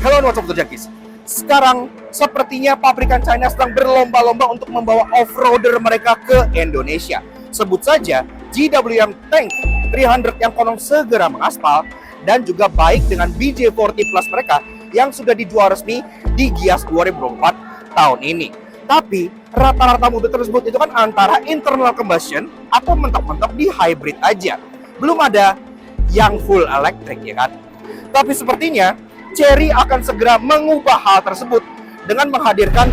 Hello what's up Junkies. Sekarang sepertinya pabrikan China sedang berlomba-lomba untuk membawa off-roader mereka ke Indonesia. Sebut saja GWM Tank 300 yang konon segera mengaspal, dan juga baik dengan BJ40 Plus mereka yang sudah dijual resmi di Gias 2024 tahun ini. Tapi rata-rata mobil tersebut itu kan antara internal combustion atau mentok-mentok di hybrid aja. Belum ada yang full electric, ya kan? Tapi sepertinya Chery akan segera mengubah hal tersebut dengan menghadirkan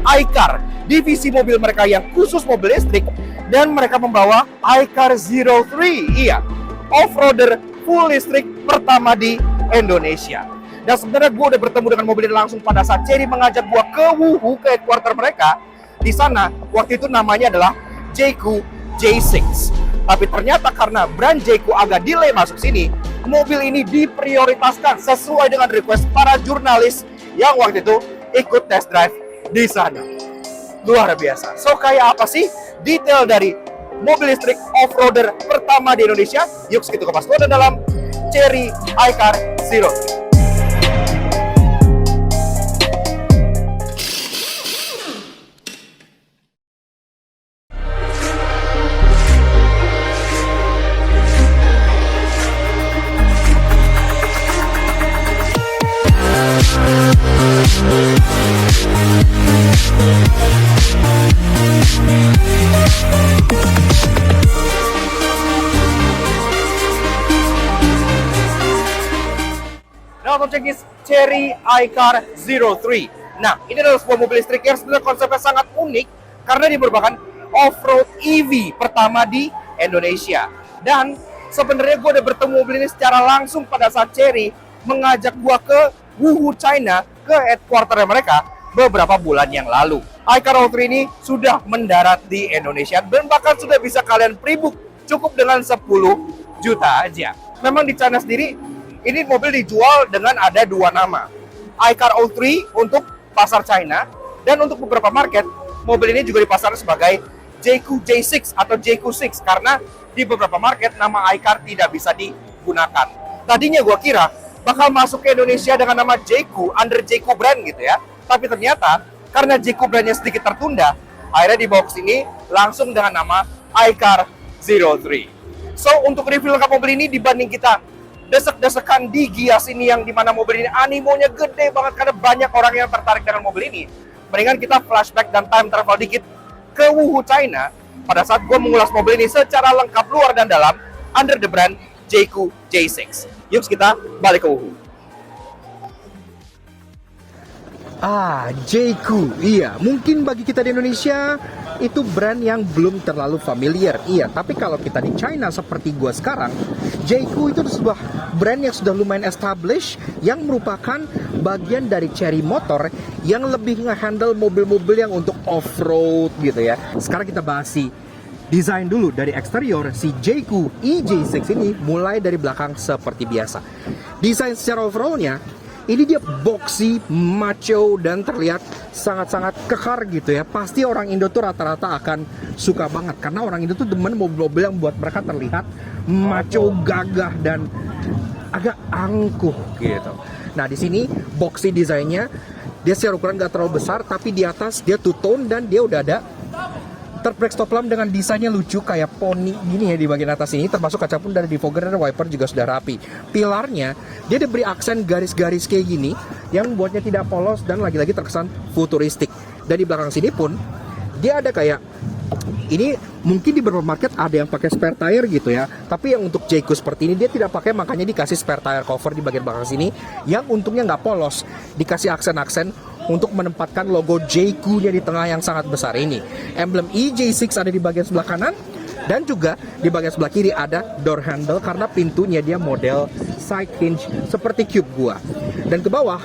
iCar, divisi mobil mereka yang khusus mobil listrik, dan mereka membawa iCar 03, iya, off-roader full listrik pertama di Indonesia. Dan sebenarnya gue udah bertemu dengan mobil ini langsung pada saat Chery mengajak gue ke Wuhu, ke headquarter mereka. Di sana, waktu itu namanya adalah Jayco J6. Tapi ternyata karena brand Jayco agak delay masuk sini, mobil ini diprioritaskan sesuai dengan request para jurnalis yang waktu itu ikut test drive di sana. Luar biasa. So, kayak apa sih detail dari mobil listrik off-roader pertama di Indonesia? Yuk kita kupas dulu dalam Chery iCar 03. Nah, untuk cekis Chery iCar 03. Nah, ini adalah sebuah mobil listrik yang sebenarnya konsepnya sangat unik karena dia merupakan off-road EV pertama di Indonesia. Dan sebenarnya gue udah bertemu mobil ini secara langsung pada saat Chery mengajak gue ke Wuhu, China, ke headquarter mereka beberapa bulan yang lalu. iCar 03 ini sudah mendarat di Indonesia dan bahkan sudah bisa kalian pre-book cukup dengan 10 juta aja. Memang di China sendiri ini mobil dijual dengan ada dua nama, iCar 03 untuk pasar China, dan untuk beberapa market mobil ini juga dipasarkan sebagai Jayco J6 atau Jayco 6 karena di beberapa market nama iCar tidak bisa digunakan. Tadinya gua kira bakal masuk ke Indonesia dengan nama Jayco under Jayco brand gitu ya, tapi ternyata karena Jayco brandnya sedikit tertunda, akhirnya dibawa ke sini langsung dengan nama iCar 03. So, untuk review lengkap mobil ini dibanding kita desek-desekan di Gias ini yang dimana mobil ini animonya gede banget karena banyak orang yang tertarik dengan mobil ini, mendingan kita flashback dan time travel dikit ke Wuhu, China pada saat gue mengulas mobil ini secara lengkap luar dan dalam under the brand Jayco J6. Yuk kita balik ke Wuhu. Jayco, iya, mungkin bagi kita di Indonesia itu brand yang belum terlalu familiar, iya. Tapi kalau kita di China seperti gua sekarang, Jayco itu sebuah brand yang sudah lumayan established, yang merupakan bagian dari Chery Motor yang lebih nge-handle mobil-mobil yang untuk off-road gitu ya. Sekarang kita bahas si desain dulu dari eksterior. Si Jayco EJ6 ini mulai dari belakang seperti biasa. Desain secara overall-nya ini dia boxy, macho, dan terlihat sangat-sangat kekar gitu ya. Pasti orang Indo tuh rata-rata akan suka banget karena orang Indo tuh demen mobil-mobil yang buat mereka terlihat macho, gagah, dan agak angkuh gitu. Nah, di sini boxy desainnya, dia secara ukuran nggak terlalu besar, tapi di atas dia two tone dan dia udah ada third brake stop lamp dengan desainnya lucu kayak poni gini ya di bagian atas ini, termasuk kaca pun dari defogger dan wiper juga sudah rapi. Pilarnya dia diberi aksen garis-garis kayak gini yang membuatnya tidak polos dan lagi-lagi terkesan futuristik. Dan di belakang sini pun dia ada kayak ini, mungkin di beberapa market ada yang pakai spare tire gitu ya, tapi yang untuk Jayco seperti ini dia tidak pakai, makanya dikasih spare tire cover di bagian belakang sini yang untungnya nggak polos, dikasih aksen-aksen untuk menempatkan logo Jayco-nya di tengah yang sangat besar ini. Emblem EJ6 ada di bagian sebelah kanan, dan juga di bagian sebelah kiri ada door handle karena pintunya dia model side hinge seperti Cube gua. Dan ke bawah,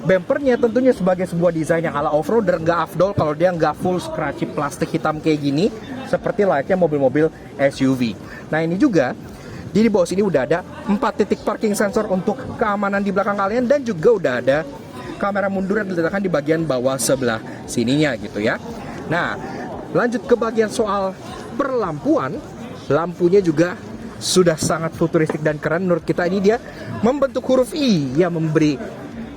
bumpernya tentunya sebagai sebuah desain yang ala off-roader nggak afdol kalau dia nggak full scratchy plastik hitam kayak gini seperti layaknya mobil-mobil SUV. Nah, ini juga di bawah sini udah ada 4 titik parking sensor untuk keamanan di belakang kalian, dan juga udah ada kamera mundur yang diletakkan di bagian bawah sebelah sininya gitu ya. Nah, lanjut ke bagian soal perlampuan. Lampunya juga sudah sangat futuristik dan keren menurut kita. Ini dia membentuk huruf I yang memberi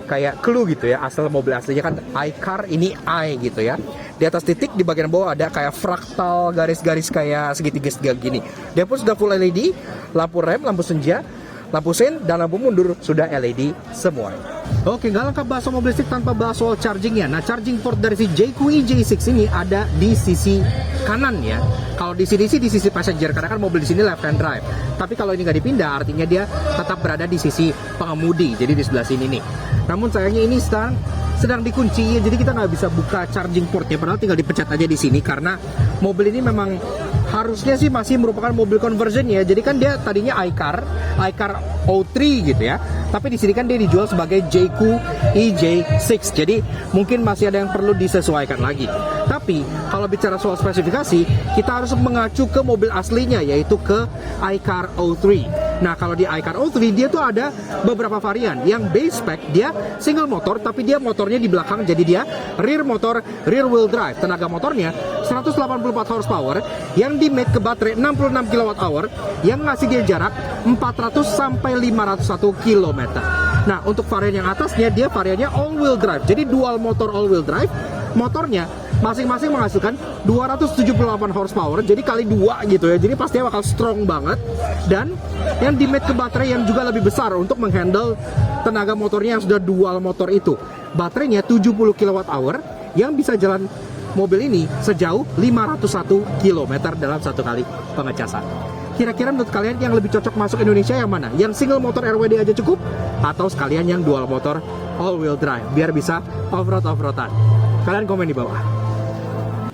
kayak clue gitu ya, asal mobil aslinya kan iCar, ini I gitu ya. Di atas titik di bagian bawah ada kayak fraktal garis-garis kayak segitiga-segitiga gini. Dia pun sudah full LED, lampu rem, lampu senja, lampu sen, dan lampu mundur sudah LED semua. Oke, nggak lengkap bahas soal mobil listrik tanpa bahas soal chargingnya. Nah, charging port dari si Jayco EJ6 ini ada di sisi kanan ya. Kalau di sini sih di sisi passenger, karena kan mobil di sini left hand drive. Tapi kalau ini nggak dipindah, artinya dia tetap berada di sisi pengemudi, jadi di sebelah sini nih. Namun sayangnya ini sedang dikunci, jadi kita nggak bisa buka charging portnya. Padahal tinggal dipencet aja di sini, karena mobil ini memang harusnya sih masih merupakan mobil conversion ya. Jadi kan dia tadinya iCar O3 gitu ya. Tapi di sini kan dia dijual sebagai Jayco EJ6. Jadi mungkin masih ada yang perlu disesuaikan lagi. Tapi kalau bicara soal spesifikasi, kita harus mengacu ke mobil aslinya, yaitu ke iCar O3. Nah, kalau di iCar O3 dia tuh ada beberapa varian. Yang base spec dia single motor, tapi dia motornya di belakang, jadi dia rear motor, rear wheel drive. Tenaga motornya 184 horsepower yang di mate ke baterai 66 kWh yang ngasih dia jarak 400 sampai 501 km. Nah, untuk varian yang atasnya dia variannya all wheel drive. Jadi dual motor all wheel drive. Motornya masing-masing menghasilkan 278 horsepower, jadi kali 2 gitu ya. Jadi pastinya bakal strong banget. Dan yang di mate ke baterai yang juga lebih besar untuk menghandle tenaga motornya yang sudah dual motor itu. Baterainya 70 kWh yang bisa jalan mobil ini sejauh 501 km dalam satu kali pengecasan. Kira-kira menurut kalian yang lebih cocok masuk Indonesia yang mana? Yang single motor RWD aja cukup? Atau sekalian yang dual motor all wheel drive biar bisa off-roadan? Kalian komen di bawah.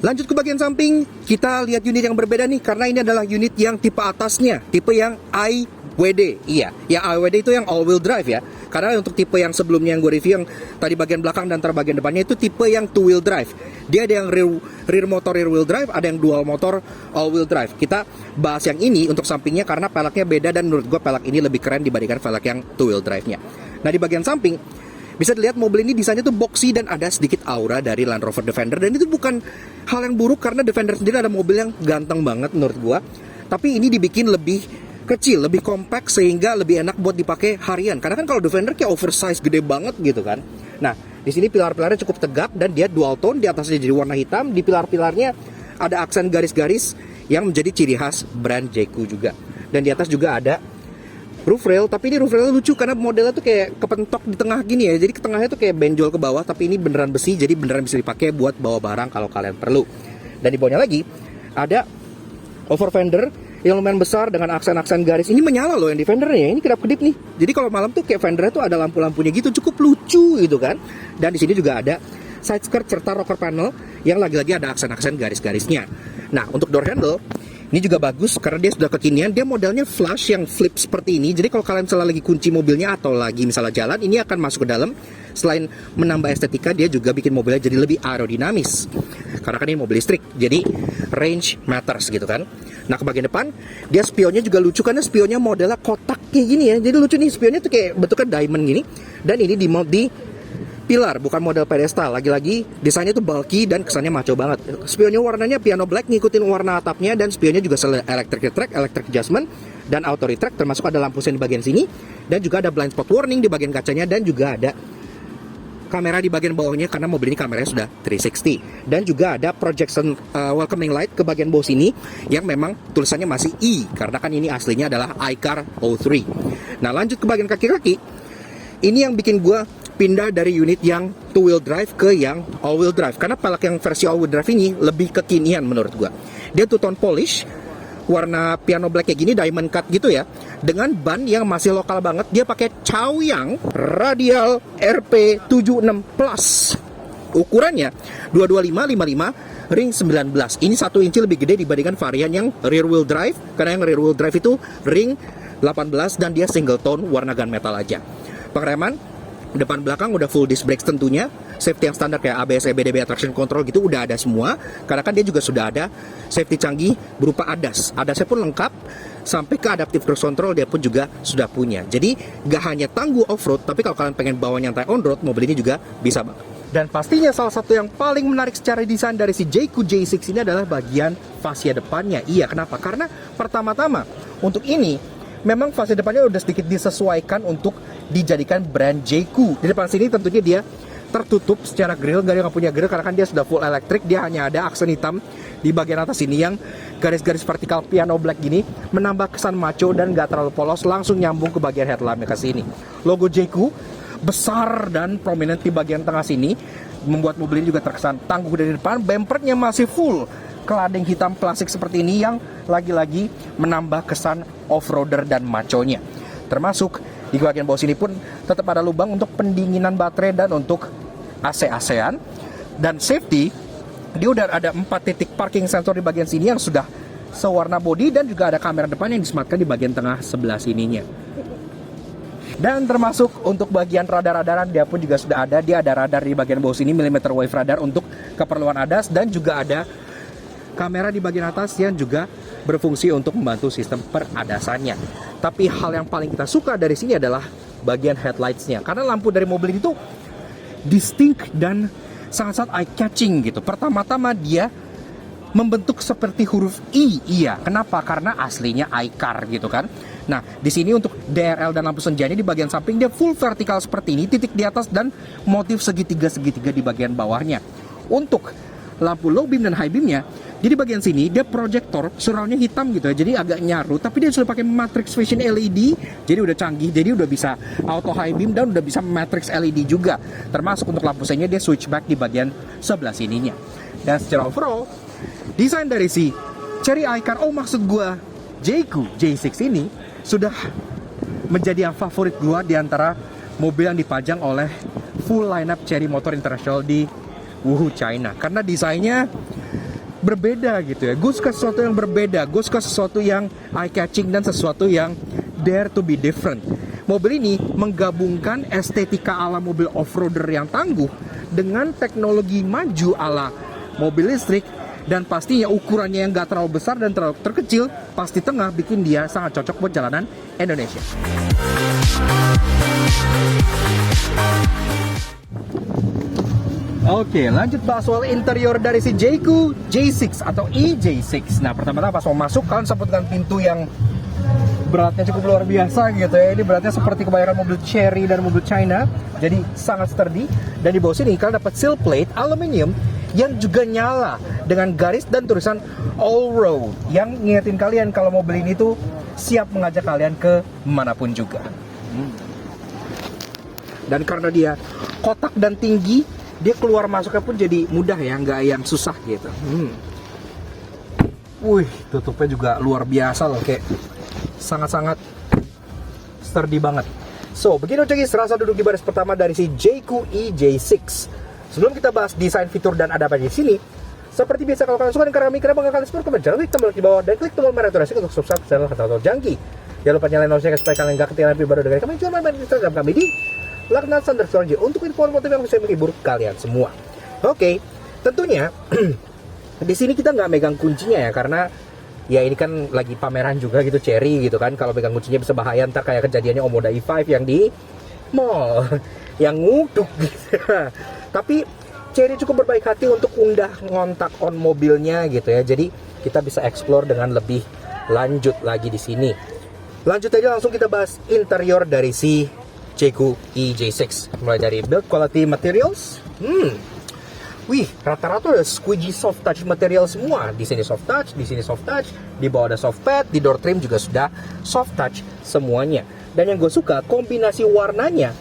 Lanjut ke bagian samping, kita lihat unit yang berbeda nih, karena ini adalah unit yang tipe atasnya, tipe yang IWD. Iya, yang IWD itu yang all wheel drive ya. Karena untuk tipe yang sebelumnya yang gue review, yang tadi bagian belakang dan bagian depannya itu tipe yang two wheel drive. Dia ada yang rear motor rear wheel drive, ada yang dual motor all wheel drive. Kita bahas yang ini untuk sampingnya karena peleknya beda, dan menurut gue pelek ini lebih keren dibandingkan pelek yang two wheel drive-nya. Nah, di bagian samping bisa dilihat mobil ini desainnya tuh boxy dan ada sedikit aura dari Land Rover Defender, dan itu bukan hal yang buruk karena Defender sendiri ada mobil yang ganteng banget menurut gua. Tapi ini dibikin lebih kecil, lebih compact sehingga lebih enak buat dipakai harian. Karena kan kalau Defender kayak oversize gede banget gitu kan. Nah, di sini pilar-pilarnya cukup tegap dan dia dual tone, di atasnya jadi warna hitam, di pilar-pilarnya ada aksen garis-garis yang menjadi ciri khas brand Jayco juga. Dan di atas juga ada roof rail, tapi ini roof railnya lucu karena modelnya tuh kayak kepentok di tengah gini ya. Jadi ke tengahnya tuh kayak benjol ke bawah, tapi ini beneran besi, jadi beneran bisa dipakai buat bawa barang kalau kalian perlu. Dan di bawahnya lagi ada over fender yang lumayan besar dengan aksen-aksen garis. Ini menyala loh yang di fendernya, ini kedap-kedip nih. Jadi kalau malam tuh kayak fendernya tuh ada lampu-lampunya gitu, cukup lucu gitu kan. Dan di sini juga ada side skirt serta rocker panel yang lagi-lagi ada aksen-aksen garis-garisnya. Nah, untuk door handle ini juga bagus karena dia sudah kekinian. Dia modelnya flush yang flip seperti ini. Jadi kalau kalian misalnya lagi kunci mobilnya atau lagi misalnya jalan, ini akan masuk ke dalam. Selain menambah estetika, dia juga bikin mobilnya jadi lebih aerodinamis. Karena kan ini mobil listrik, jadi range matters gitu kan. Nah, ke bagian depan, dia spionnya juga lucu karena spionnya modelnya kotak kayak gini ya. Jadi lucu nih, spionnya tuh kayak bentuknya diamond gini. Dan ini di mount di pilar, bukan model pedestal. Lagi-lagi desainnya tuh bulky dan kesannya maco banget. Spionnya warnanya piano black, ngikutin warna atapnya. Dan spionnya juga electric retract, electric adjustment, dan auto retract. Termasuk ada lampu sen di bagian sini. Dan juga ada blind spot warning di bagian kacanya. Dan juga ada kamera di bagian bawahnya karena mobil ini kameranya sudah 360. Dan juga ada projection welcoming light ke bagian bawah sini yang memang tulisannya masih I, karena kan ini aslinya adalah iCar O3. Nah, lanjut ke bagian kaki-kaki. Ini yang bikin gue pindah dari unit yang two wheel drive ke yang all wheel drive, karena pelek yang versi all wheel drive ini lebih kekinian menurut gua. Dia two tone polish, warna piano black kayak gini, diamond cut gitu ya, dengan ban yang masih lokal banget. Dia pakai Chaoyang Radial RP76 Plus. Ukurannya 225/55 ring 19. Ini 1 inci lebih gede dibandingkan varian yang rear wheel drive, karena yang rear wheel drive itu ring 18 dan dia single tone warna gunmetal aja. Pengereman depan belakang udah full disc brakes tentunya. Safety yang standar kayak ABS, EBD, traction control gitu udah ada semua. Karena kan dia juga sudah ada safety canggih berupa ADAS. ADASnya pun lengkap, sampai ke adaptive cruise control dia pun juga sudah punya. Jadi gak hanya tangguh off-road, tapi kalau kalian pengen bawa nyantai on-road, mobil ini juga bisa banget. Dan pastinya salah satu yang paling menarik secara desain dari si Jayco J6 ini adalah bagian fascia depannya. Iya, kenapa? Karena pertama-tama untuk ini memang fase depannya udah sedikit disesuaikan untuk dijadikan brand JQ. Di depan sini tentunya dia tertutup secara grill, nggak punya grill karena kan dia sudah full elektrik. Dia hanya ada aksen hitam di bagian atas ini yang garis-garis vertikal piano black gini, menambah kesan macho dan nggak terlalu polos, langsung nyambung ke bagian headlampnya ke sini. Logo JQ besar dan prominent di bagian tengah sini, membuat mobil ini juga terkesan tangguh dari depan. Bumpernya masih full kelading hitam klasik seperti ini yang lagi-lagi menambah kesan off-roader dan maconya. Termasuk di bagian bawah sini pun tetap ada lubang untuk pendinginan baterai dan untuk AC-AC-an. Dan safety, dia udah ada 4 titik parking sensor di bagian sini yang sudah sewarna body, dan juga ada kamera depan yang disematkan di bagian tengah sebelah sininya. Dan termasuk untuk bagian radar-radaran dia pun juga sudah ada. Dia ada radar di bagian bawah sini, millimeter wave radar untuk keperluan ADAS, dan juga ada kamera di bagian atas yang juga berfungsi untuk membantu sistem peradasannya. Tapi hal yang paling kita suka dari sini adalah bagian headlights-nya, karena lampu dari mobil ini tuh distinct dan sangat-sangat eye-catching gitu. Pertama-tama dia membentuk seperti huruf I. Iya, kenapa? Karena aslinya iCar gitu kan. Nah, di sini untuk DRL dan lampu senjanya di bagian samping dia full vertikal seperti ini, titik di atas dan motif segitiga-segitiga di bagian bawahnya. Untuk lampu low beam dan high beamnya, jadi bagian sini dia proyektor surroundnya hitam gitu ya, jadi agak nyaru, tapi dia sudah pakai matrix vision LED, jadi udah canggih, jadi udah bisa auto high beam dan udah bisa matrix LED juga. Termasuk untuk lampu senya dia switchback di bagian sebelah sininya. Dan secara overall, desain dari si Chery iCar, maksud gua JQ J6 ini sudah menjadi yang favorit gua di antara mobil yang dipajang oleh full lineup Chery Motor International di Wuhu, China, karena desainnya berbeda gitu ya. Gue suka sesuatu yang berbeda, gue suka sesuatu yang eye-catching dan sesuatu yang dare to be different. Mobil ini menggabungkan estetika ala mobil off-roader yang tangguh dengan teknologi maju ala mobil listrik, dan pastinya ukurannya yang gak terlalu besar dan terlalu terkecil, pas di tengah bikin dia sangat cocok buat jalanan Indonesia. Oke, lanjut bahas soal interior dari si JQ J6 atau EJ6. Nah, pertama-tama pas mau masuk, kalian sebutkan pintu yang beratnya cukup luar biasa gitu ya. Ini beratnya seperti kebanyakan mobil Chery dan mobil China, jadi sangat sturdy. Dan di bawah sini kalian dapat sill plate aluminium yang juga nyala dengan garis dan tulisan all road, yang ngingetin kalian kalau mobil ini tuh siap mengajak kalian ke manapun juga. Dan karena dia kotak dan tinggi, dia keluar masuknya pun jadi mudah ya, nggak yang susah gitu. Wih, tutupnya juga luar biasa loh, kayak sangat-sangat sturdy banget. So, begini cekis rasa duduk di baris pertama dari si JQ EJ6. Sebelum kita bahas desain, fitur, dan ada apa di sini, seperti biasa kalau kalian suka dengan kami, kenapa kalian support, jangan klik tombol di bawah dan klik tombol merah notifikasi untuk subscribe channel Kata Jangki. Jangan lupa nyalain loncengnya supaya kalian nggak ketinggalan video baru dari kami. Jangan main di Instagram kami di @laknat_j untuk info motif yang bisa menghibur kalian semua. Oke, tentunya di sini kita nggak megang kuncinya ya, karena ya ini kan lagi pameran juga gitu Chery gitu kan. Kalau pegang kuncinya bisa bahaya, ntar kayak kejadiannya Omoda E5 yang di mall yang nguduk gitu. Tapi Chery cukup berbaik hati untuk undah ngontak on mobilnya gitu ya. Jadi kita bisa explore dengan lebih lanjut lagi di sini. Lanjut aja langsung kita bahas interior dari si JQ EJ6. Mulai dari build quality materials. Wih, rata-rata udah squeegee soft touch material semua. Di sini soft touch, di sini soft touch, di bawah ada soft pad, di door trim juga sudah soft touch semuanya. Dan yang gue suka, kombinasi warnanya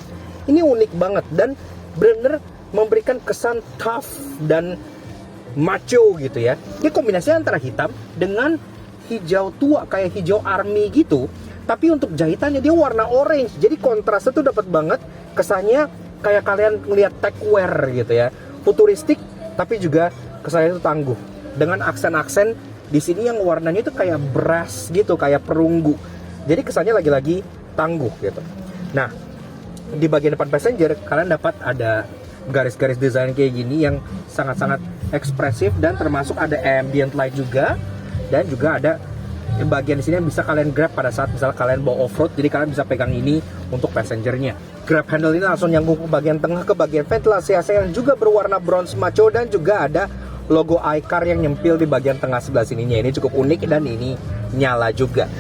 ini unik banget dan bener-bener memberikan kesan tough dan macho gitu ya. Ini kombinasinya antara hitam dengan hijau tua, kayak hijau army gitu. Tapi untuk jahitannya dia warna orange, jadi kontrasnya tuh dapat banget. Kesannya kayak kalian ngeliat techwear gitu ya, futuristik tapi juga kesannya itu tangguh. Dengan aksen-aksen di sini yang warnanya itu kayak brass gitu, kayak perunggu. Jadi kesannya lagi-lagi tangguh gitu. Nah, di bagian depan passenger kalian dapat ada garis-garis desain kayak gini yang sangat-sangat ekspresif, dan termasuk ada ambient light juga, dan juga ada bagian di sini yang bisa kalian grab pada saat misalnya kalian bawa off-road, jadi kalian bisa pegang ini untuk passengernya. Grab handle ini langsung nyambung ke bagian tengah, ke bagian ventilasi AC yang juga berwarna bronze macho, dan juga ada logo iCar yang nyempil di bagian tengah sebelah sininya. Ini cukup unik dan ini nyala juga.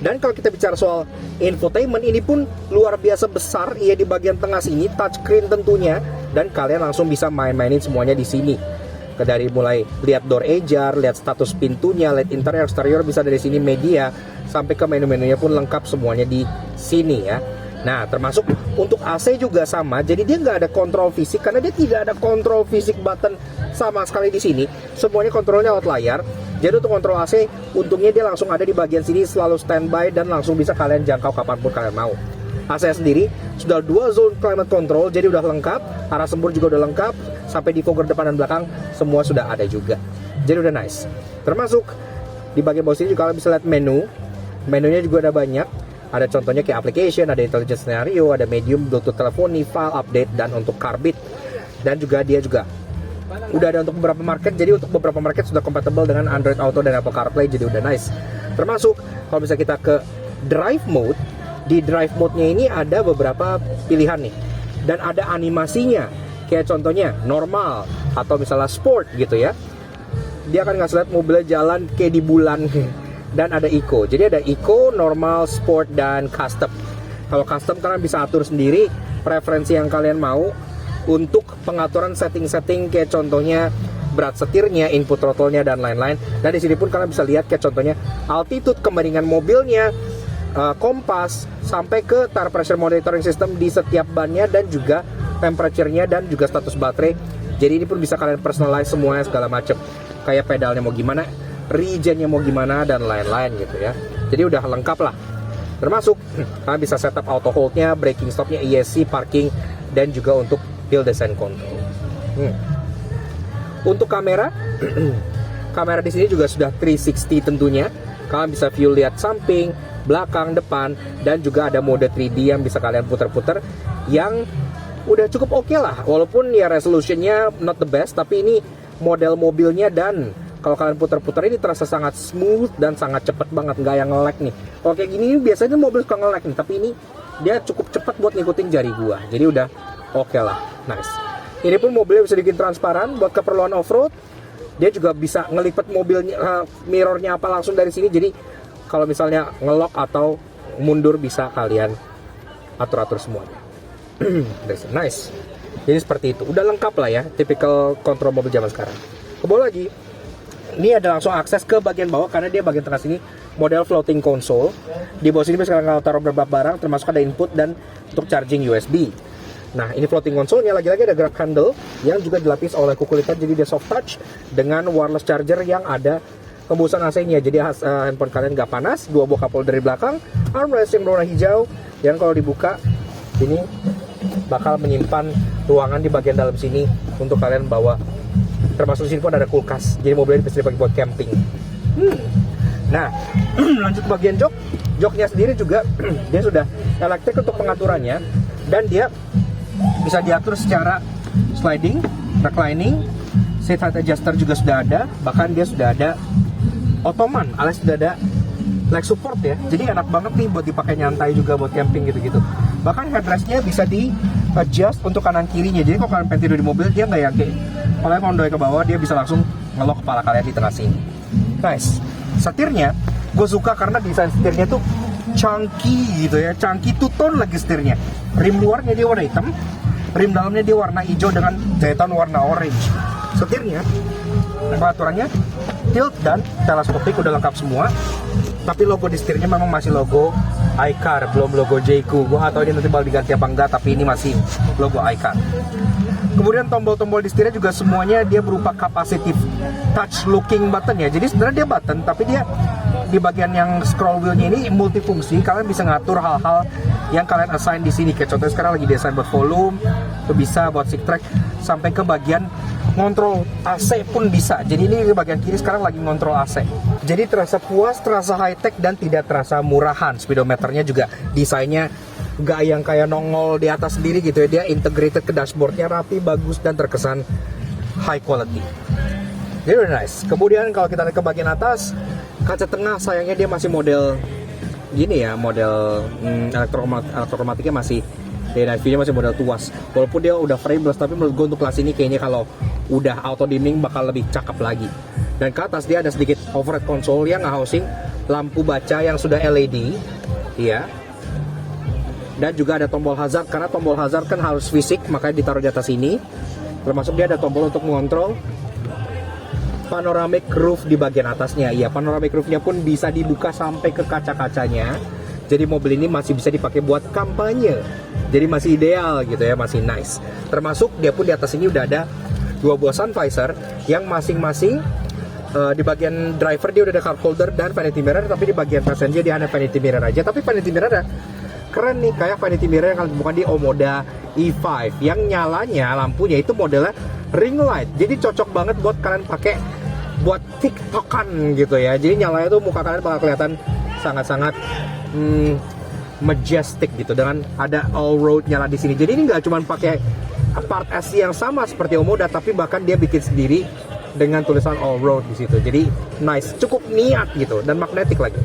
Dan kalau kita bicara soal infotainment, ini pun luar biasa besar. Iya, di bagian tengah sini touchscreen tentunya, dan kalian langsung bisa main-mainin semuanya di sini. Dari mulai lihat door ajar, lihat status pintunya, lihat interior eksterior bisa dari sini, media sampai ke menu-menunya pun lengkap semuanya di sini ya. Nah, termasuk untuk AC juga sama. Jadi dia nggak ada kontrol fisik karena dia tidak ada kontrol fisik button sama sekali di sini. Semuanya kontrolnya lewat layar. Jadi untuk kontrol AC, untungnya dia langsung ada di bagian sini, selalu standby dan langsung bisa kalian jangkau kapanpun kalian mau. AC sendiri sudah 2 zone climate control, jadi udah lengkap. Arah sembur juga udah lengkap. Sampai defogger depan dan belakang semua sudah ada juga. Jadi udah nice. Termasuk di bagian bawah sini juga kalian bisa lihat menu. Menunya juga ada banyak. Ada contohnya kayak application, ada intelligent scenario, ada medium, bluetooth teleponi, file update, dan untuk carbit. Dan juga dia juga udah ada untuk beberapa market. Jadi untuk beberapa market sudah compatible dengan Android Auto dan Apple CarPlay, jadi udah nice. Termasuk kalau bisa kita ke drive mode, di drive mode-nya ini ada beberapa pilihan nih. Dan ada animasinya, kayak contohnya normal atau misalnya sport gitu ya. Dia akan ngasih lihat mobilnya jalan kayak di bulan. Dan ada eco, jadi ada eco, normal, sport, dan custom. Kalau custom kalian bisa atur sendiri preferensi yang kalian mau untuk pengaturan setting-setting kayak contohnya berat setirnya, input throttle-nya, dan lain-lain. Dan di sini pun kalian bisa lihat kayak contohnya altitude, kemiringan mobilnya, kompas, sampai ke tire pressure monitoring system di setiap bannya, dan juga temperature-nya, dan juga status baterai. Jadi ini pun bisa kalian personalize semuanya segala macam. Kayak pedalnya mau gimana, regennya mau gimana, dan lain-lain gitu ya. Jadi udah lengkap lah. Termasuk kalian bisa setup auto hold-nya, braking stop-nya, ESC, parking, dan juga untuk hill descent control. Untuk kamera, kamera di sini juga sudah 360 tentunya. Kalian bisa view lihat samping, belakang, depan, dan juga ada mode 3D yang bisa kalian putar-putar yang udah cukup oke lah. Walaupun ya resolutionnya not the best, tapi ini model mobilnya, dan kalau kalian putar-putar ini terasa sangat smooth dan sangat cepat banget, nggak yang nge-lag nih. Kalau kayak gini biasanya mobil suka nge-lag nih, tapi ini dia cukup cepat buat ngikutin jari gua. Jadi udah oke lah, nice. Ini pun mobilnya bisa dibikin transparan buat keperluan off-road. Dia juga bisa ngelipat mobilnya, mirrornya apa langsung dari sini. Jadi kalau misalnya nge-lock atau mundur bisa kalian atur-atur semuanya. Nice. Jadi seperti itu, udah lengkap lah ya, typical kontrol mobil zaman sekarang. Ke bawah lagi, ini ada langsung akses ke bagian bawah karena dia bagian tengah sini model floating console. Di bawah sini bisa kalian taruh beberapa barang, termasuk ada input dan untuk charging USB. Nah, ini floating console-nya lagi-lagi ada grab handle yang juga dilapis oleh kukulitan, jadi dia soft touch dengan wireless charger yang ada hembusan AC-nya. Jadi handphone kalian nggak panas. 2 buah cup holder dari belakang, armrest yang berwarna hijau, yang kalau dibuka ini bakal menyimpan ruangan di bagian dalam sini untuk kalian bawa. Termasuk di sini pun ada kulkas, jadi mobilnya bisa dipakai buat camping. Nah, lanjut ke bagian jok. Joknya sendiri juga dia sudah elektrik untuk pengaturannya, dan dia bisa diatur secara sliding, reclining, seat height adjuster juga sudah ada. Bahkan dia sudah ada ottoman, alias sudah ada leg support ya. Jadi enak banget nih buat dipakai nyantai juga buat camping gitu-gitu. Bahkan headrestnya bisa di adjust untuk kanan kirinya. Jadi kalau kalian pengen tidur di mobil, dia nggak yang kayak kalian kondoy ke bawah, dia bisa langsung ngelok kepala kalian di tengah sini. Nice. Setirnya gue suka karena desain setirnya tuh chunky gitu ya, chunky two tone lagi setirnya. Rim luarnya dia warna hitam, rim dalamnya dia warna hijau dengan jahitan warna orange. Setirnya, pengaturannya tilt dan teleskopik udah lengkap semua. Tapi logo di setirnya memang masih logo iCar, belum logo Jayco. Gue gak tau ini nanti bakal diganti apa enggak, tapi ini masih logo iCar. Kemudian tombol-tombol di setirnya juga semuanya dia berupa capacitive touch looking button ya. Jadi sebenarnya dia button, tapi dia di bagian yang scroll wheelnya ini multifungsi. Kalian bisa ngatur hal-hal yang kalian assign di sini. Kayak contohnya sekarang lagi desain buat volume, itu bisa buat stick track, sampai ke bagian ngontrol AC pun bisa. Jadi ini di bagian kiri sekarang lagi ngontrol AC. Jadi terasa puas, terasa high tech, dan tidak terasa murahan. Speedometernya juga desainnya nggak yang kayak nongol di atas sendiri gitu ya. Dia integrated ke dashboardnya, rapi, bagus, dan terkesan high quality. Jadi udah nice. Kemudian kalau kita lihat ke bagian atas, kaca tengah sayangnya dia masih model gini ya, model elektrokromatiknya masih, night view-nya masih model tuas. Walaupun dia udah frameless, tapi menurut gue untuk kelas ini kayaknya kalau udah auto dimming bakal lebih cakep lagi. Dan ke atas dia ada sedikit overhead console yang nge-housing lampu baca yang sudah LED, ya. Dan juga ada tombol hazard, karena tombol hazard kan harus fisik, makanya ditaruh di atas ini. Termasuk dia ada tombol untuk mengontrol panoramic roof di bagian atasnya. Iya, panoramic roofnya pun bisa dibuka sampai ke kaca-kacanya. Jadi mobil ini masih bisa dipakai buat kampanye. Jadi masih ideal gitu ya, masih nice. Termasuk dia pun di atas ini udah ada 2 buah sun visor yang masing-masing di bagian driver dia udah ada cup holder dan vanity mirror, tapi di bagian passenger dia ada vanity mirror aja. Tapi vanity mirror ada keren nih, kayak vanity mirror yang kalian bukan di Omoda E5 yang nyalanya lampunya itu modelnya ring light. Jadi cocok banget buat kalian pakai buat tiktokan gitu ya. Jadi nyalanya tuh muka kalian bakal kelihatan sangat-sangat majestic gitu, dengan ada all road nyala di sini. Jadi ini nggak cuma pakai part S yang sama seperti Omoda, tapi bahkan dia bikin sendiri dengan tulisan all road di situ. Jadi nice, cukup niat gitu, dan magnetic lagi.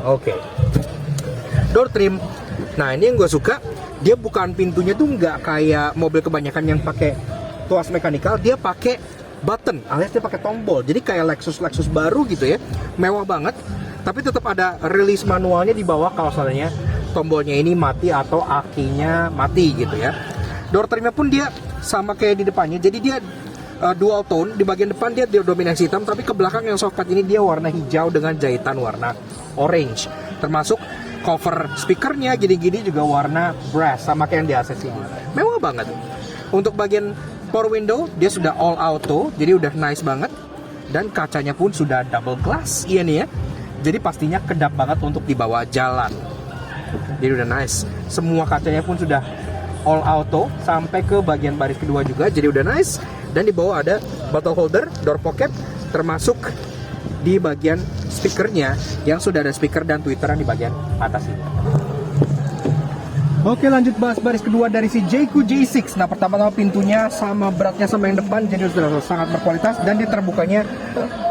Oke. Door trim. Nah, ini yang gue suka, dia bukan pintunya tuh nggak kayak mobil kebanyakan yang pakai tuas mekanikal, dia pakai button, alias dia pakai tombol. Jadi kayak Lexus baru gitu ya, mewah banget. Tapi tetap ada release manualnya di bawah kalau misalnya tombolnya ini mati atau akinya mati gitu ya. Door trimnya pun dia sama kayak di depannya, jadi dia dual tone. Di bagian depan dia dominasi hitam, tapi ke belakang yang softpad ini dia warna hijau dengan jahitan warna orange. Termasuk cover speakernya gini-gini juga warna brass sama kayak yang di AC sini. Mewah banget. Untuk bagian power window dia sudah all auto, jadi udah nice banget. Dan kacanya pun sudah double glass. Iya nih ya. Jadi pastinya kedap banget untuk dibawa jalan. Jadi udah nice. Semua kacanya pun sudah all auto sampai ke bagian baris kedua juga, jadi udah nice. Dan di bawah ada bottle holder, door pocket, termasuk di bagian speakernya yang sudah ada speaker dan tweeter yang di bagian atas ini. Oke, lanjut bahas baris kedua dari si Jayco J6. Nah, pertama-tama pintunya sama beratnya sama yang depan, jadi sudah sangat berkualitas, dan dia terbukanya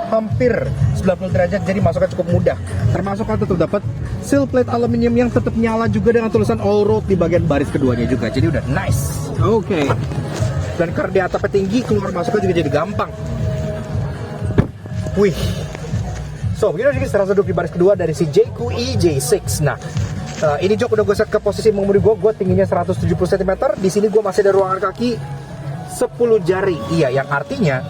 hampir 90 derajat, jadi masuknya cukup mudah. Termasuk kan tetap dapat sill plate aluminium yang tetap nyala juga dengan tulisan all road di bagian baris keduanya juga, jadi udah nice. Oke. Dan karena di atapnya tinggi, keluar masuknya juga jadi gampang. Wih. So, begini sedikit serasa duduk di baris kedua dari si Jayco EJ6. Nah, ini jok udah gue set ke posisi mengemudi gue tingginya 170 cm. Di sini gue masih ada ruangan kaki 10 jari. Iya, yang artinya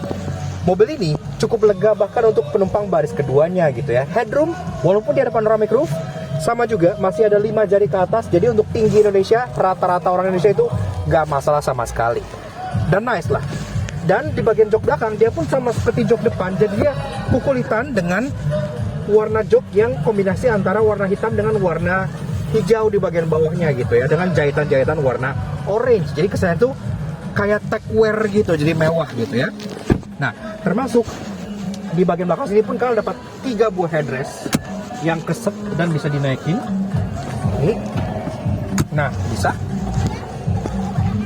mobil ini cukup lega bahkan untuk penumpang baris keduanya gitu ya. Headroom, walaupun dia ada panoramic roof, sama juga masih ada 5 jari ke atas. Jadi untuk tinggi Indonesia, rata-rata orang Indonesia itu gak masalah sama sekali. Dan nice lah. Dan di bagian jok belakang dia pun sama seperti jok depan, jadi dia kukulitan dengan warna jok yang kombinasi antara warna hitam dengan warna hijau di bagian bawahnya gitu ya, dengan jahitan-jahitan warna orange. Jadi kesannya tuh kayak techwear gitu, jadi mewah gitu ya. Nah, termasuk di bagian belakang sini pun kalian dapat 3 buah headrest yang keset dan bisa dinaikin. Ini. Nah, bisa.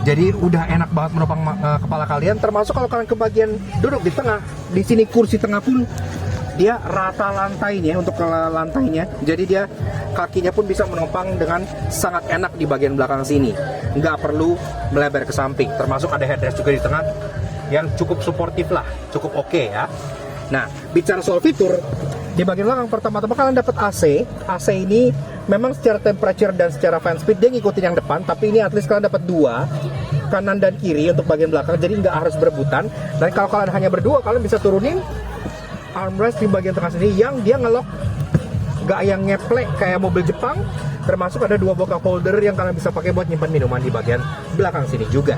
Jadi udah enak banget menopang kepala kalian. Termasuk kalau kalian ke bagian duduk di tengah, di sini kursi tengah pun dia rata lantainya untuk ke lantainya. Jadi dia kakinya pun bisa menopang dengan sangat enak di bagian belakang sini. Nggak perlu melebar ke samping. Termasuk ada headrest juga di tengah yang cukup suportif lah, cukup oke ya. Nah, bicara soal fitur, di bagian belakang pertama-tama kalian dapat AC. AC ini memang secara temperature dan secara fan speed dia ngikutin yang depan, tapi ini at least kalian dapat 2, kanan dan kiri untuk bagian belakang, jadi nggak harus berebutan. Dan kalau kalian hanya berdua, kalian bisa turunin armrest di bagian tengah sini yang dia ngelok, nggak yang ngeplek kayak mobil Jepang. Termasuk ada 2 buah cup holder yang kalian bisa pakai buat nyimpan minuman di bagian belakang sini juga.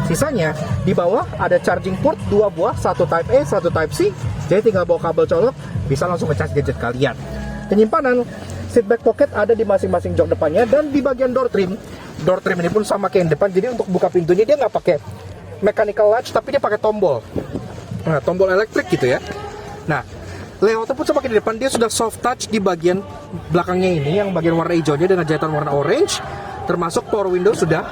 Sisanya di bawah ada charging port 2 buah, 1 Type A, 1 Type C. Jadi tinggal bawa kabel colok, bisa langsung ngecas gadget kalian. Penyimpanan seat back pocket ada di masing-masing jok depannya. Dan di bagian door trim ini pun sama kayak yang depan. Jadi untuk buka pintunya dia nggak pakai mechanical latch, tapi dia pakai tombol. Nah, tombol elektrik gitu ya. Nah, layoutnya pun sama kayak di depan, dia sudah soft touch di bagian belakangnya ini, yang bagian warna hijaunya dengan jahitan warna orange. Termasuk power window sudah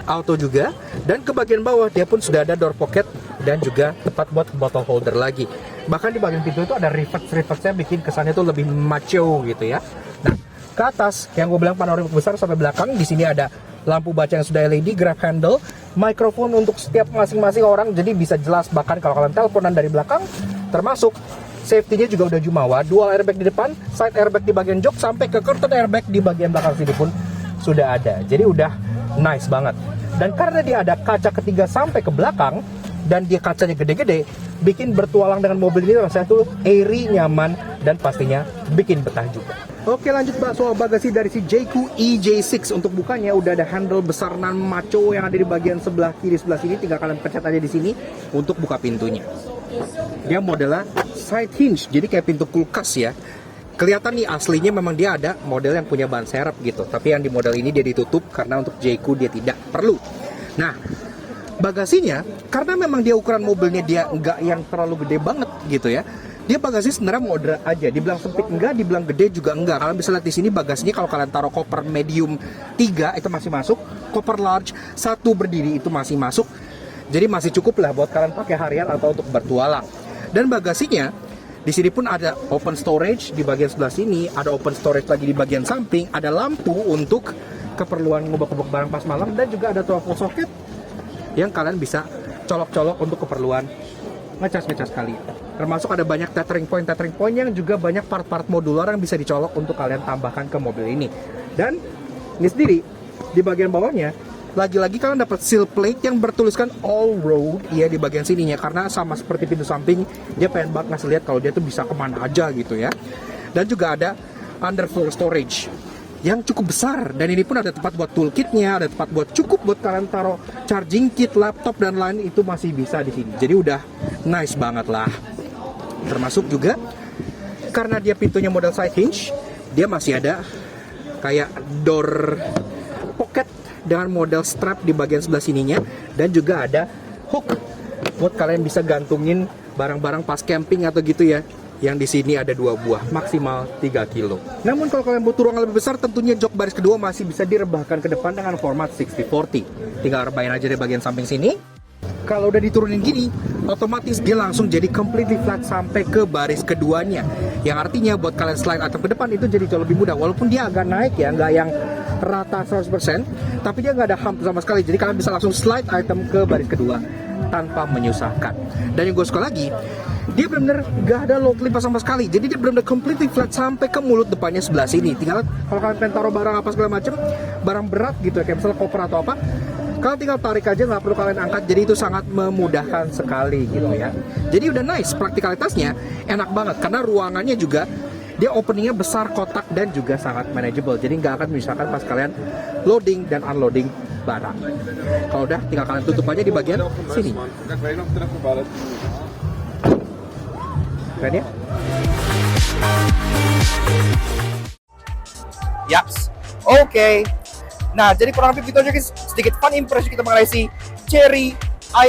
auto juga, dan ke bagian bawah dia pun sudah ada door pocket dan juga tempat buat bottle holder lagi. Bahkan di bagian pintu itu ada reverse-nya, bikin kesannya tuh lebih macho gitu ya. Nah, ke atas yang gue bilang panoramik besar sampai belakang, di sini ada lampu baca yang sudah LED, grab handle, mikrofon untuk setiap masing-masing orang, jadi bisa jelas bahkan kalau kalian teleponan dari belakang. Termasuk Safety-nya juga udah jumawa, dual airbag di depan, side airbag di bagian jok, sampai ke curtain airbag di bagian belakang sini pun sudah ada. Jadi udah nice banget. Dan karena dia ada kaca ketiga sampai ke belakang, dan dia kacanya gede-gede, bikin bertualang dengan mobil ini rasanya tuh airy, nyaman, dan pastinya bikin betah juga. Oke, lanjut soal bagasi dari si Jayco EJ6. Untuk bukanya udah ada handle besar nan maco yang ada di bagian sebelah kiri sebelah sini. Tinggal kalian pencet aja di sini untuk buka pintunya. Dia modelnya side hinge, jadi kayak pintu kulkas ya. Kelihatan nih aslinya memang dia ada model yang punya ban serep gitu. Tapi yang di model ini dia ditutup karena untuk Jayco dia tidak perlu. Nah, bagasinya karena memang dia ukuran mobilnya dia nggak yang terlalu gede banget gitu ya. Dia bagasi sebenarnya moderat aja, dibilang sempit enggak, dibilang gede juga enggak. Kalian bisa lihat di sini bagasinya kalau kalian taruh koper medium 3 itu masih masuk, koper large 1 berdiri itu masih masuk. Jadi masih cukup lah buat kalian pakai harian atau untuk bertualang. Dan bagasinya di sini pun ada open storage di bagian sebelah sini, ada open storage lagi di bagian samping, ada lampu untuk keperluan ngubek-ngubek barang pas malam, dan juga ada 12 volt socket yang kalian bisa colok-colok untuk keperluan ngecas kali. Termasuk ada banyak tethering point yang juga banyak part-part modular yang bisa dicolok untuk kalian tambahkan ke mobil ini. Dan ini sendiri di bagian bawahnya lagi-lagi kalian dapat seal plate yang bertuliskan all road ya di bagian sininya, karena sama seperti pintu samping dia pengen banget ngasih lihat kalau dia tuh bisa kemana aja gitu ya. Dan juga ada underfloor storage yang cukup besar, dan ini pun ada tempat buat toolkitnya, ada tempat buat cukup buat kalian taruh charging kit, laptop dan lain itu masih bisa di sini. Jadi udah nice banget lah. Termasuk juga karena dia pintunya model side hinge, dia masih ada kayak door pocket dengan model strap di bagian sebelah sininya, dan juga ada hook buat kalian bisa gantungin barang-barang pas camping atau gitu ya. Yang di sini ada 2 buah, maksimal 3 kilo. Namun kalau kalian butuh ruang lebih besar, tentunya jok baris kedua masih bisa direbahkan ke depan dengan format 60/40. Tinggal rebahin aja di bagian samping sini. Kalau udah diturunin gini, otomatis dia langsung jadi completely flat sampai ke baris keduanya. Yang artinya buat kalian slide item ke depan itu jadi jauh lebih mudah. Walaupun dia agak naik ya, nggak yang rata 100%, tapi dia nggak ada hump sama sekali. Jadi kalian bisa langsung slide item ke baris kedua tanpa menyusahkan. Dan yang gue suka lagi, dia benar-benar gak ada load lipat sama sekali. Jadi dia benar-benar completely flat sampai ke mulut depannya sebelah sini. Tinggal kalau kalian pengen taruh barang apa segala macam, barang berat gitu ya, kayak misalnya koper atau apa, kalian tinggal tarik aja, nggak perlu kalian angkat. Jadi itu sangat memudahkan sekali gitu ya. Jadi udah nice, praktikalitasnya enak banget karena ruangannya juga dia openingnya besar, kotak, dan juga sangat manageable. Jadi nggak akan misalkan pas kalian loading dan unloading barang. Kalau udah tinggal kalian tutup aja di bagian sini. Keren ya? Yaps, oke. Nah, jadi kurang lebih itu aja guys, sedikit fun impression kita mengenai si Chery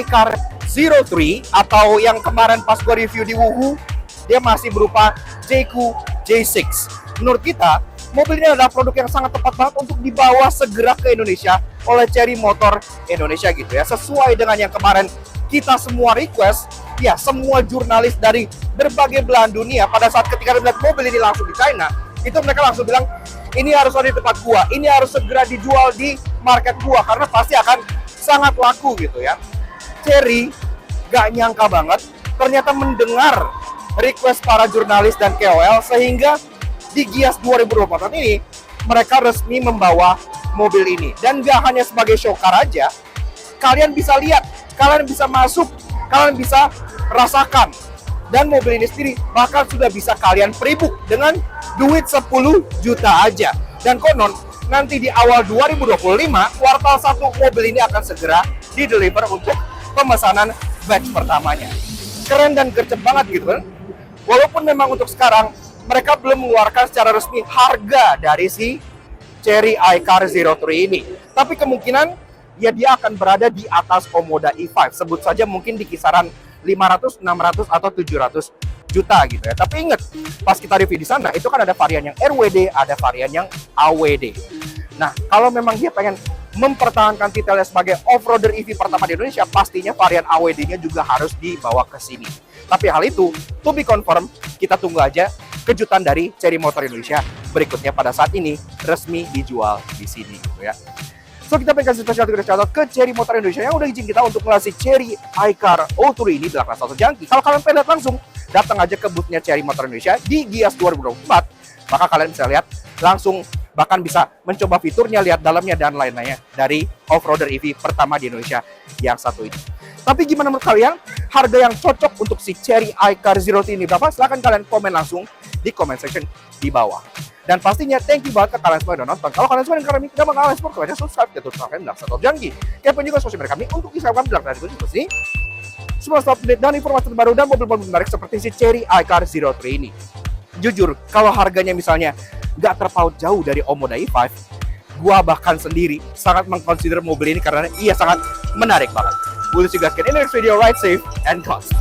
iCar 03, atau yang kemarin pas gua review di Wuhu, dia masih berupa Jayco J6. Menurut kita, mobil ini adalah produk yang sangat tepat banget untuk dibawa segera ke Indonesia oleh Chery Motor Indonesia gitu ya. Sesuai dengan yang kemarin kita semua request, ya semua jurnalis dari berbagai belahan dunia pada saat ketika melihat mobil ini langsung di China, itu mereka langsung bilang, ini harus ada di tempat gua, ini harus segera dijual di market gua, karena pasti akan sangat laku gitu ya. Chery gak nyangka banget ternyata mendengar request para jurnalis dan KOL, sehingga di Gias 2024 ini mereka resmi membawa mobil ini. Dan gak hanya sebagai show car aja, kalian bisa lihat, kalian bisa masuk, kalian bisa rasakan. Dan mobil ini sendiri bahkan sudah bisa kalian pre-book dengan duit 10 juta aja. Dan konon nanti di awal 2025 kuartal 1 mobil ini akan segera di-deliver untuk pemesanan batch pertamanya. Keren dan gercep banget gitu kan. Walaupun memang untuk sekarang mereka belum mengeluarkan secara resmi harga dari si Chery iCar 03 ini, tapi kemungkinan ya dia akan berada di atas Omoda E5. Sebut saja mungkin di kisaran 500, 600 atau 700 juta gitu ya. Tapi ingat, pas kita review di sana itu kan ada varian yang RWD, ada varian yang AWD. Nah, kalau memang dia pengen mempertahankan titelnya sebagai off-roader EV pertama di Indonesia, pastinya varian AWD-nya juga harus dibawa ke sini. Tapi hal itu to be confirm, kita tunggu aja kejutan dari Chery Motor Indonesia berikutnya pada saat ini resmi dijual di sini gitu ya. So, kita pengen kasih spesial ke Chery Motor Indonesia yang udah izin kita untuk ngasih Chery iCar 03 ini dalam kelas 1 jangki. Kalau kalian pengen lihat langsung datang aja ke boothnya Cherry Motor Indonesia di Gias 2024, maka kalian bisa lihat langsung, bahkan bisa mencoba fiturnya, lihat dalamnya dan lain-lainnya dari off-roader EV pertama di Indonesia yang satu ini. Tapi gimana menurut kalian? Harga yang cocok untuk si Cherry iCar Zero T ini berapa? Silahkan kalian komen langsung di comment section di bawah. Dan pastinya thank you banget ke kalian semua yang udah nonton. Kalau kalian semua yang kami tidak mengalami sport, kalian subscribe dan terus kalian bilang satu janji. Kepoin juga sosial media kami untuk Instagram bilang dari diskusi. Semua update dan informasi terbaru dan mobil-mobil menarik seperti si Cherry iCar Zero 3 ini. Jujur, kalau harganya misalnya nggak terpaut jauh dari Omoda E5, gua bahkan sendiri sangat mengconsider mobil ini karena ia sangat menarik banget. We'll see you guys again in the next video. Ride safe and cost.